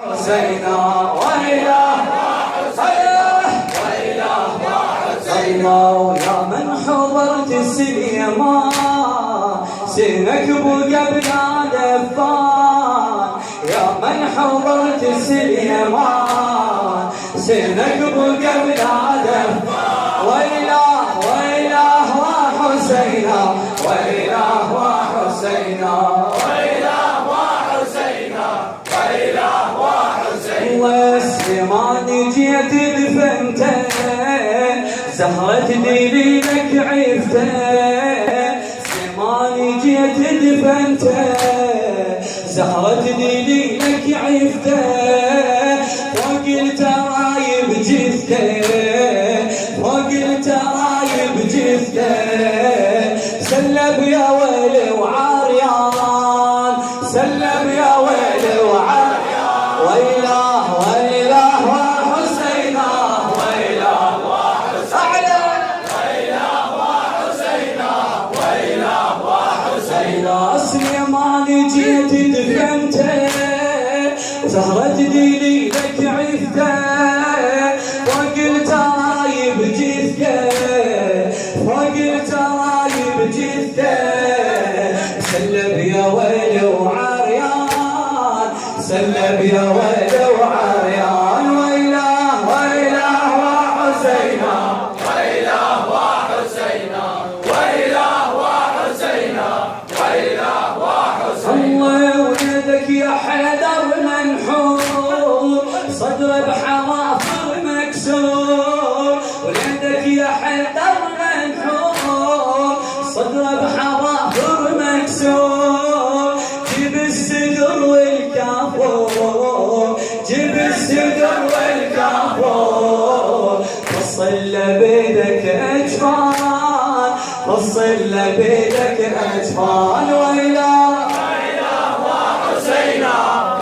حسينا وإله الله يا من حضرت السيما سنك بقى دفان يا من حضرت السيما سنك بقى دفان وإله وحسينا وإله وحسينا وإله وحسينا وإله وحسينا والسمان جيت دفنتين زهرة دليلك عفتين سماني جيت دفنتين زهرة دليلك عفتين فوق الترايب جثتين فوق الترايب جثتين سلب يا ويلي وعريان سلب يا ويلي وعريان وإله وحسينا وإله وحسينا وإله وحسينا وإله وحسينا سليماني جيت دفنتين زهرة دليلك عفتين فوق الترايب جثتين فوق الترايب جثتين سلب يا ويلي وعريان سلب يا ويلي وعريان وإله وحسينا وإله وحسينا وإله وحسينا وإله وحسينا الله ولدك يا حيدر منحور صدر بحوافر مكسور ولدك يا حيدر منحور صدر بحوافر مكسور جيب السدر والكافور جيب السدر والكافور فصل بيدك اجفان فصل بيدك اجفان وإله وحسينا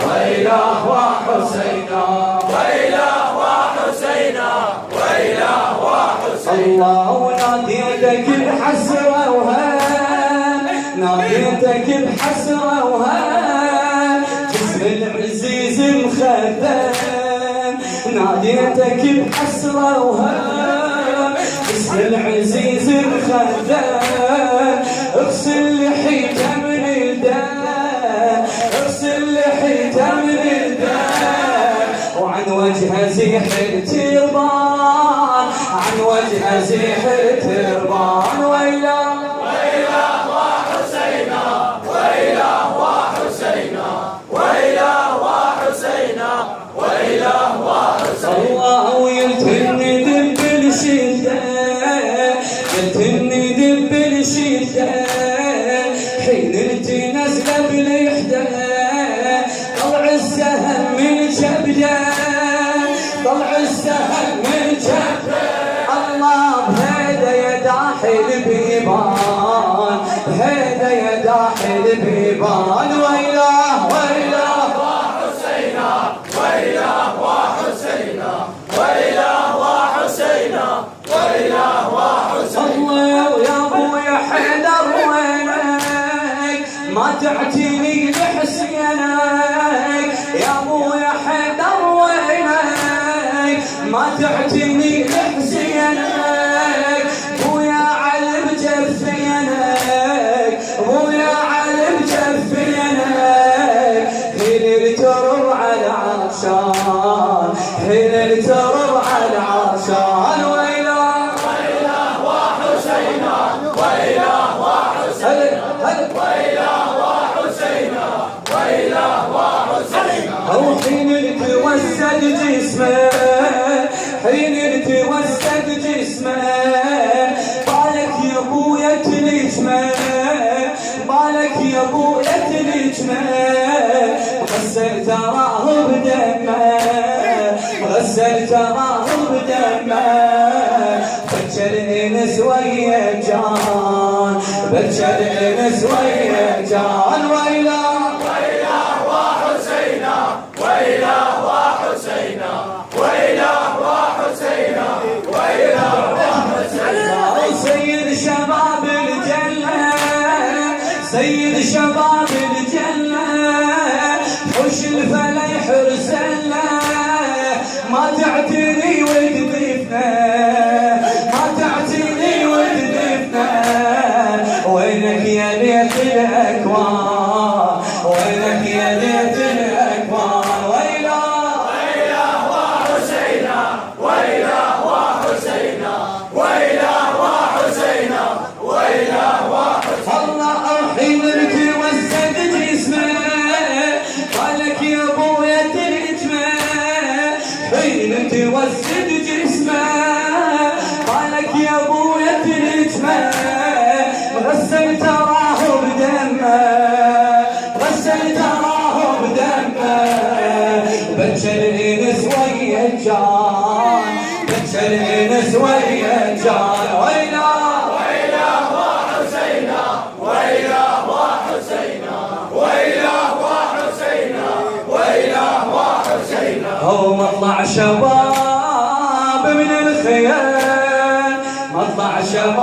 وإله وحسينا وإله وحسينا وإله وحسينا الله ناديتك بحسرة وهان ناديتك بحسرة وهان جسم العزيز مخذل ناديتك بحسرة وهان جسم العزيز مخذل اغسل لحيته من الدم اغسل لحيته من الدم وعن وجهه زيح التربان عن وجهه زيح التربان وإله وحسينا وإله وحسينا وإله وحسينا وإله وحسينا الله يلتني دب الشدة يلتني دب الشدة حين انت نازله باليحدى طلع السهم من جبله طلع السهم من جبله الله بهيدا يداحل بيبان بهيدا يداحل بيبان وإله وحسينا وإله وحسينا وإله وحسينا وإله وحسينا الله يا ابويا حيدر وينك ما تعتني لحسينك يا ابويا حيدر وينك ما تعتني لحسينك ابويا علم جفينك ابويا علم جفينك حين الترب على عطشان حين الترب على عطشان وإله وحسينا وإله وحسينا وإله وحسينا وإله وحسينا أو حين توسد جسمه حين توسد جسمه بالك يا ابويا تنجمه بالك يا ابويا تنجمه غسل تراه بدمه غسل تراه بدمه بكر انس ويا جان بكر انس ويا جان وإله وحسينا وإله وحسينا وإله وحسينا وإله وحسينا سيد شباب الجنة سيد شباب الجنة حوش الفلا يحرسنا بنشر الانس ويا الجان بنشر الانس ويا الجان ويله ويله وحسينا ويله وحسينا ويله وحسينا ويله وحسينا هو مطلع شباب من الخيام مطلع شباب